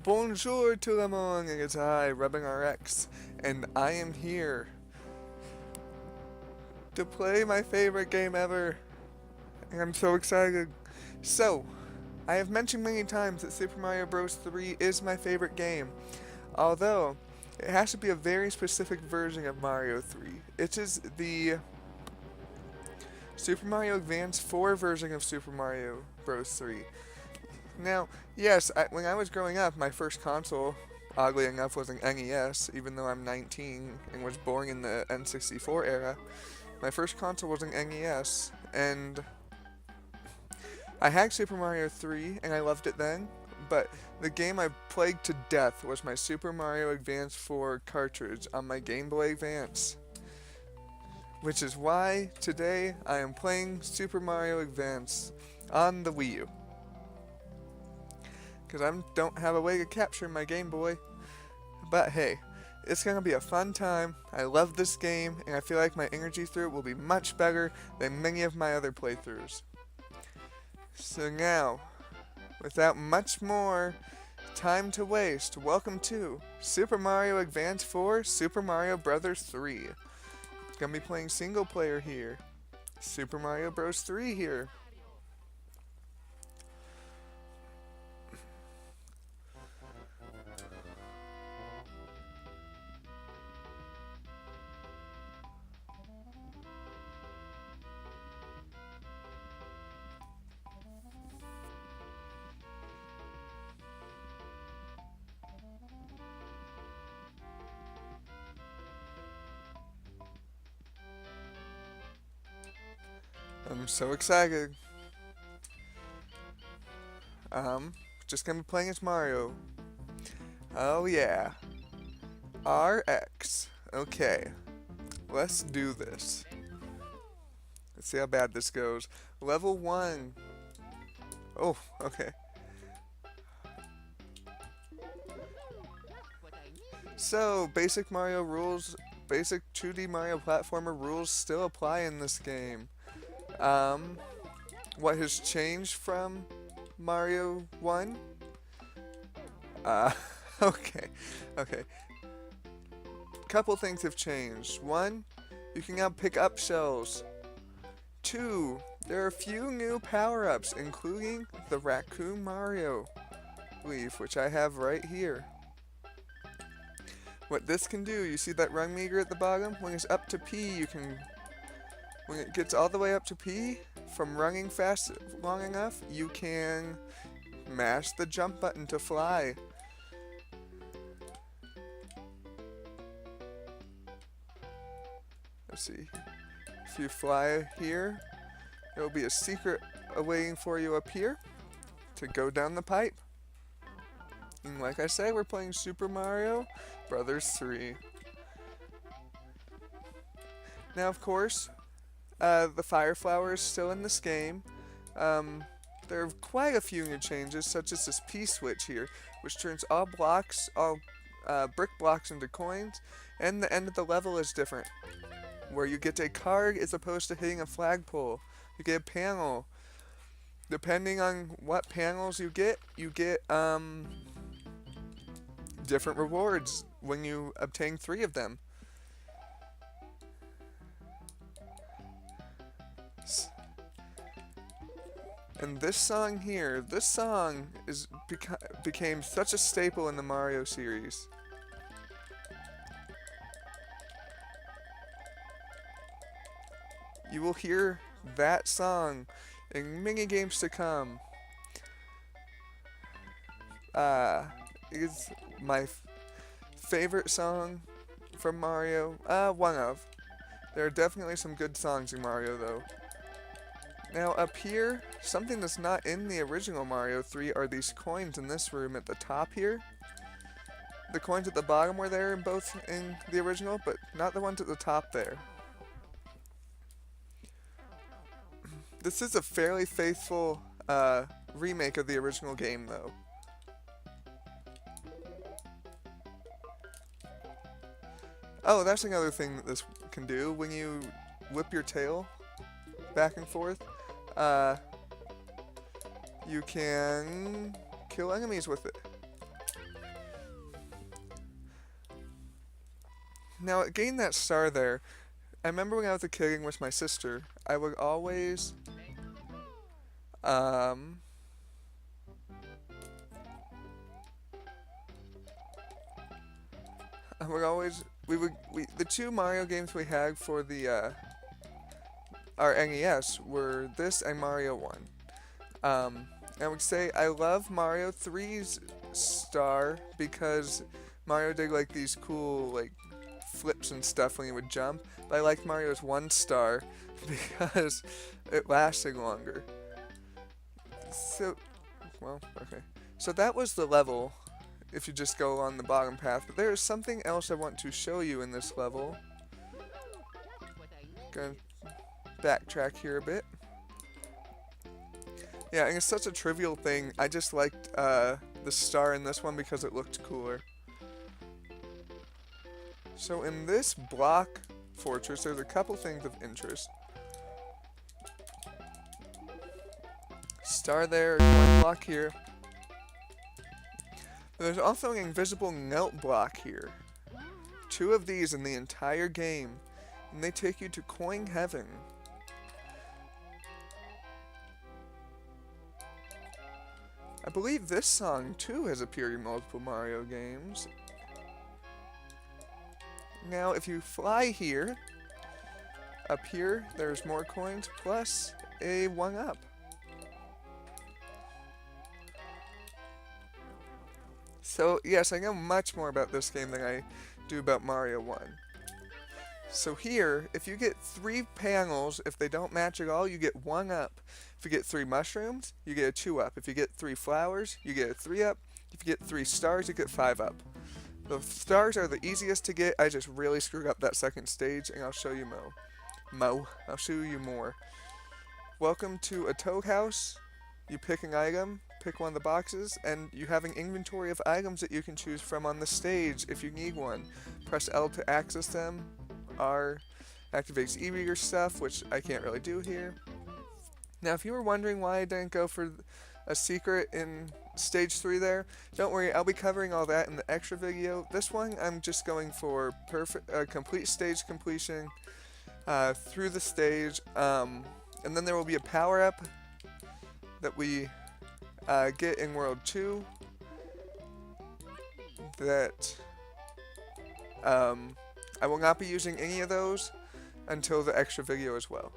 Bonjour tout le monde, it is I, RubbingRx, and I am here to play my favorite game ever, and I'm so excited. So, I have mentioned many times that Super Mario Bros. 3 is my favorite game, although it has to be a very specific version of Mario 3. It is the Super Mario Advance 4 version of Super Mario Bros. 3. Now, yes, when I was growing up, my first console, oddly enough, was an NES, even though I'm 19 and was born in the N64 era. My first console was an NES, and I had Super Mario 3, and I loved it then, but the game I played to death was my Super Mario Advance 4 cartridge on my Game Boy Advance. Which is why today I am playing Super Mario Advance on the Wii U. Because I don't have a way to capture my Game Boy. But hey, it's going to be a fun time. I love this game, and I feel like my energy through it will be much better than many of my other playthroughs. So now, without much more time to waste, welcome to Super Mario Advance 4 Super Mario Bros. 3. Gonna be playing single player here. Super Mario Bros. 3 here. I'm so excited. Just gonna be playing as Mario. Oh yeah. RX. Okay. Let's do this. Let's see how bad this goes. Level 1. Oh, okay. So, basic Mario rules, basic 2D Mario platformer rules still apply in this game. Um, what has changed from Mario 1? Uh, okay, okay. Couple things have changed. One, you can now pick up shells. Two, there are a few new power-ups, including the Raccoon Mario leaf, which I have right here. What this can do, you see that run meter at the bottom? When it's up to P, you can... When it gets all the way up to P, from running fast long enough, you can mash the jump button to fly. Let's see. If you fly here, there will be a secret awaiting for you up here to go down the pipe. And like I say, we're playing Super Mario Brothers 3. Now, of course, the Fire Flower is still in this game. There are quite a few new changes, such as this P-switch here, which turns all blocks, all brick blocks into coins, and the end of the level is different, where you get a card as opposed to hitting a flagpole. You get a panel. Depending on what panels you get different rewards when you obtain 3 of them. And this song here, this song became such a staple in the Mario series. You will hear that song in many games to come. It's my favorite song from Mario. One of. There are definitely some good songs in Mario, though. Now, up here, something that's not in the original Mario 3 are these coins in this room at the top here. The coins at the bottom were there in the original, but not the ones at the top there. This is a fairly faithful remake of the original game, though. Oh, that's another thing that this can do. When you whip your tail back and forth, you can kill enemies with it. Now, getting that star there, I remember when I was a kid with my sister, um, the two Mario games we had for our NES were this and Mario 1. I would say I love Mario 3's star because Mario did like these cool like flips and stuff when he would jump, but I liked Mario's 1 star because it lasted longer. So, well, okay. So that was the level if you just go on the bottom path, but there is something else I want to show you in this level. Gonna backtrack here a bit. Yeah, and it's such a trivial thing. I just liked the star in this one because it looked cooler. So in this block fortress, there's a couple things of interest. Star there, one block here. There's also an invisible note block here. 2 of these in the entire game, and they take you to Coin Heaven. I believe this song too has appeared in multiple Mario games. Now, if you fly here, up here, there's more coins plus a 1-up. So, yes, I know much more about this game than I do about Mario 1. So here, if you get 3 panels, if they don't match at all, you get 1-up. If you get 3 mushrooms, you get a 2-up. If you get 3 flowers, you get a 3-up. If you get 3 stars, you get 5-up. The stars are the easiest to get. I just really screwed up that second stage, and I'll show you I'll show you more. Welcome to a Toad House. You pick an item, pick one of the boxes, and you have an inventory of items that you can choose from on the stage if you need one. Press L to access them. R activates e-reader stuff, which I can't really do here. Now, if you were wondering why I didn't go for a secret in stage 3 there, don't worry, I'll be covering all that in the extra video. This one, I'm just going for complete stage completion through the stage, and then there will be a power-up that we get in World 2 that I will not be using any of those until the extra video as well.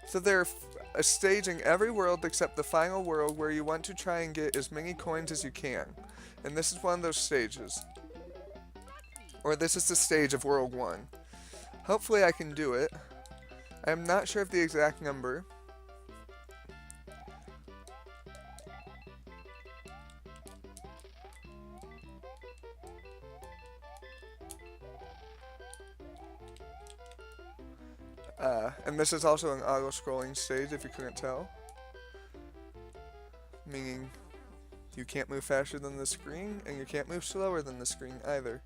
So there's a stage in every world except the final world where you want to try and get as many coins as you can. And this is one of those stages. Or this is the stage of World 1. Hopefully I can do it. I'm not sure of the exact number. And this is also an auto-scrolling stage, if you couldn't tell. Meaning, you can't move faster than the screen, and you can't move slower than the screen either.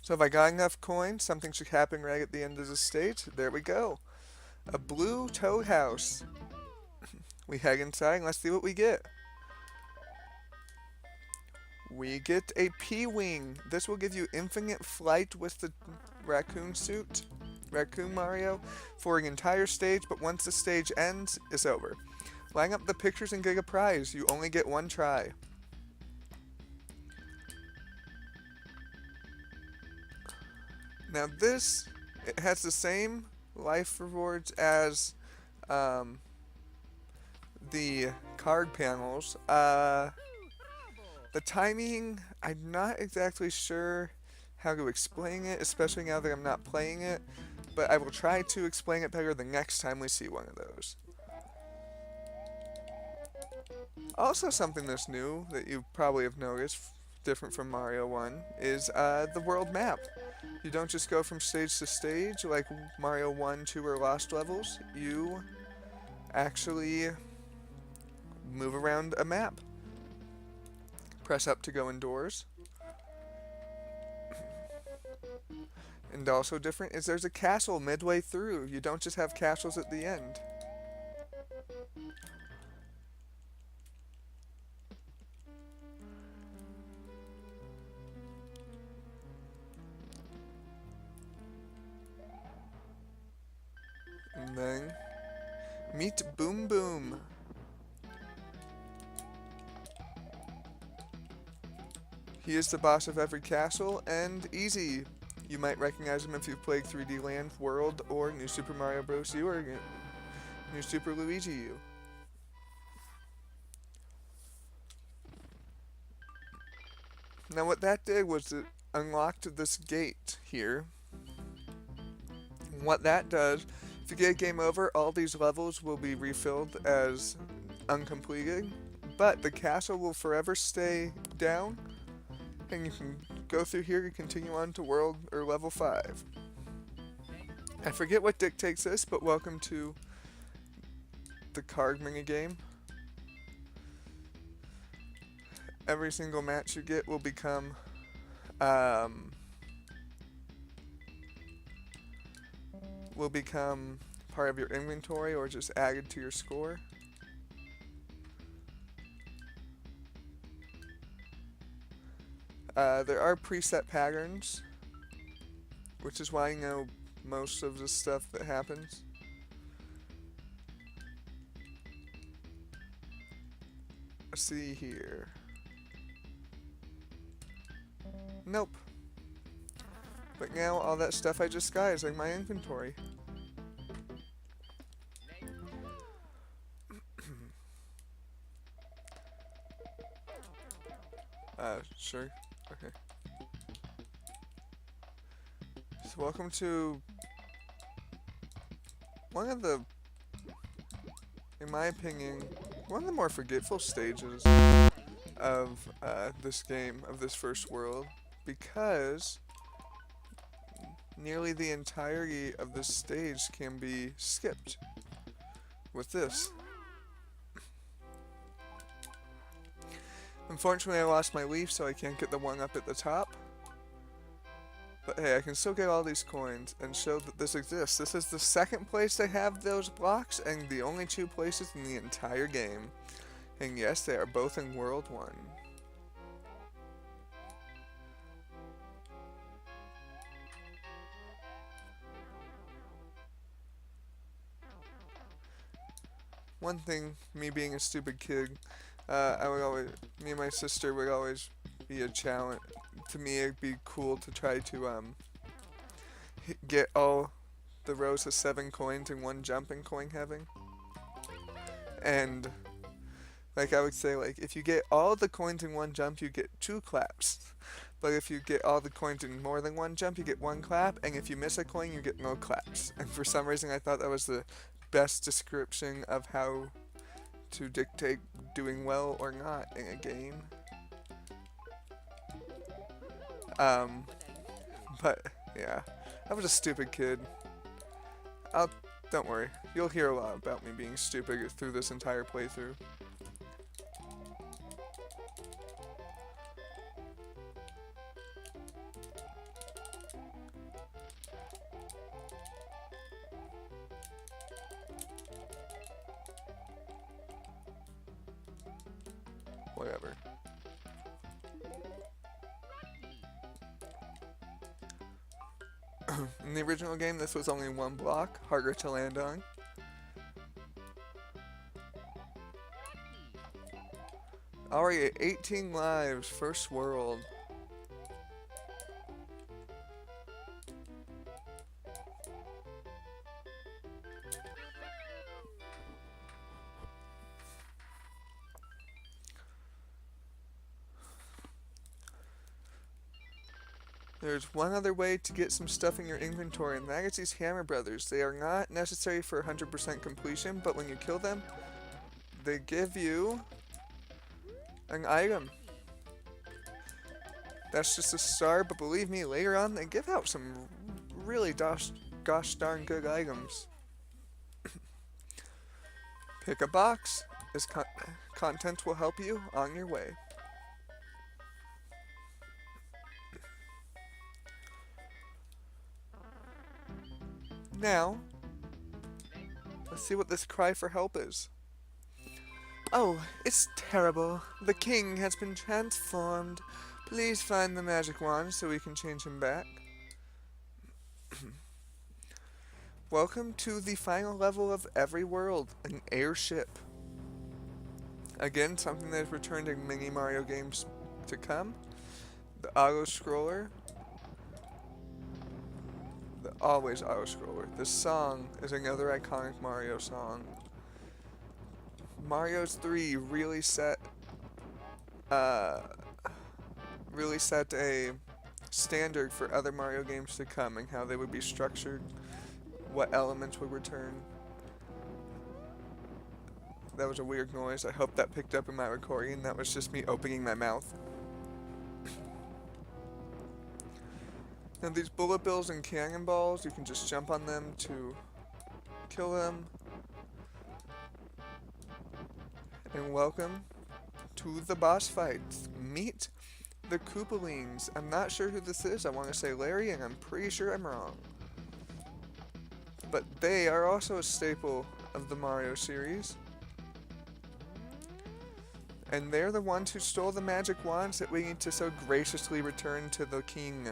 So if I got enough coins, something should happen right at the end of the stage. There we go. A blue Toad House. We head inside and let's see what we get. We get a P-Wing. This will give you infinite flight with the raccoon suit, Raccoon Mario, for an entire stage, but once the stage ends, it's over. Line up the pictures and get a prize. You only get 1 try. Now this, it has the same life rewards as the card panels. The timing, I'm not exactly sure how to explain it, especially now that I'm not playing it, but I will try to explain it better the next time we see one of those. Also something that's new that you probably have noticed, different from Mario 1, is the world map. You don't just go from stage to stage like Mario 1, 2, or Lost Levels. You actually move around a map. Press up to go indoors. And also different is there's a castle midway through. You don't just have castles at the end. then meet Boom Boom. He is the boss of every castle and easy. You might recognize him if you've played 3D Land, World, or New Super Mario Bros. U or New Super Luigi U. Now what that did was it unlocked this gate here. And what that does, if you get a game over, all these levels will be refilled as uncompleted, but the castle will forever stay down, and you can go through here and continue on to world or level 5. I forget what dictates this, but welcome to the card minigame. Every single match you get will become part of your inventory or just added to your score. There are preset patterns, which is why I know most of the stuff that happens. Let's see here. Nope. But now all that stuff I just got is in my inventory. Sure. Okay. So welcome to one of the, in my opinion, one of the more forgetful stages of this game, of this first world, because nearly the entirety of this stage can be skipped with this. Unfortunately, I lost my leaf, so I can't get the one up at the top. But hey, I can still get all these coins and show that this exists. This is the second place they have those blocks, and the only 2 places in the entire game. And yes, they are both in World 1. One thing, me being a stupid kid, me and my sister would always be a challenge. To me, it'd be cool to try to get all the rows of 7 coins in one jump in coin heaven. And like I would say, like if you get all the coins in one jump, you get 2 claps. But if you get all the coins in more than one jump, you get 1 clap. And if you miss a coin, you get no claps. And for some reason, I thought that was the best description of how to dictate doing well or not in a game. But yeah, I was a stupid kid. Don't worry, you'll hear a lot about me being stupid through this entire playthrough. Whatever. In the original game, this was only 1 block, harder to land on. Already at 18 lives, first world. There's one other way to get some stuff in your inventory, and that is these Hammer Brothers. They are not necessary for 100% completion, but when you kill them, they give you an item. That's just a star, but believe me, later on they give out some really gosh darn good items. Pick a box, as content will help you on your way. Now, let's see what this cry for help is. Oh, it's terrible. The king has been transformed. Please find the magic wand so we can change him back. Welcome to the final level of every world, an airship. Again, something that has returned in many Mario games to come. The auto-scroller. The always auto-scroller. This song is another iconic Mario song. Mario's 3 uh, really set a standard for other Mario games to come and how they would be structured, what elements would return. That was a weird noise. I hope that picked up in my recording. That was just me opening my mouth. Now these bullet bills and cannonballs, you can just jump on them to kill them. And welcome to the boss fights. Meet the Koopalings. I'm not sure who this is. I want to say Larry, and I'm pretty sure I'm wrong. But they are also a staple of the Mario series. And they're the ones who stole the magic wands that we need to so graciously return to the king.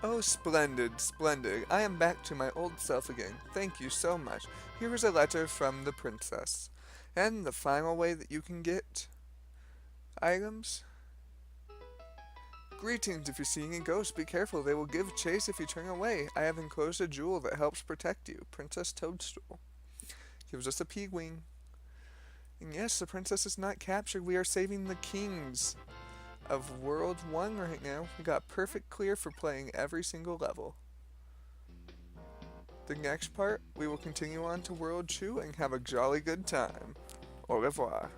Oh, splendid, splendid. I am back to my old self again. Thank you so much. Here is a letter from the princess. And the final way that you can get items. Greetings, if you're seeing a ghost, be careful. They will give chase if you turn away. I have enclosed a jewel that helps protect you. Princess Toadstool. Gives us a P-Wing. And yes, the princess is not captured. We are saving the kings of World 1 right now. We got perfect clear for playing every single level. The next part, we will continue on to World 2 and have a jolly good time. Au revoir.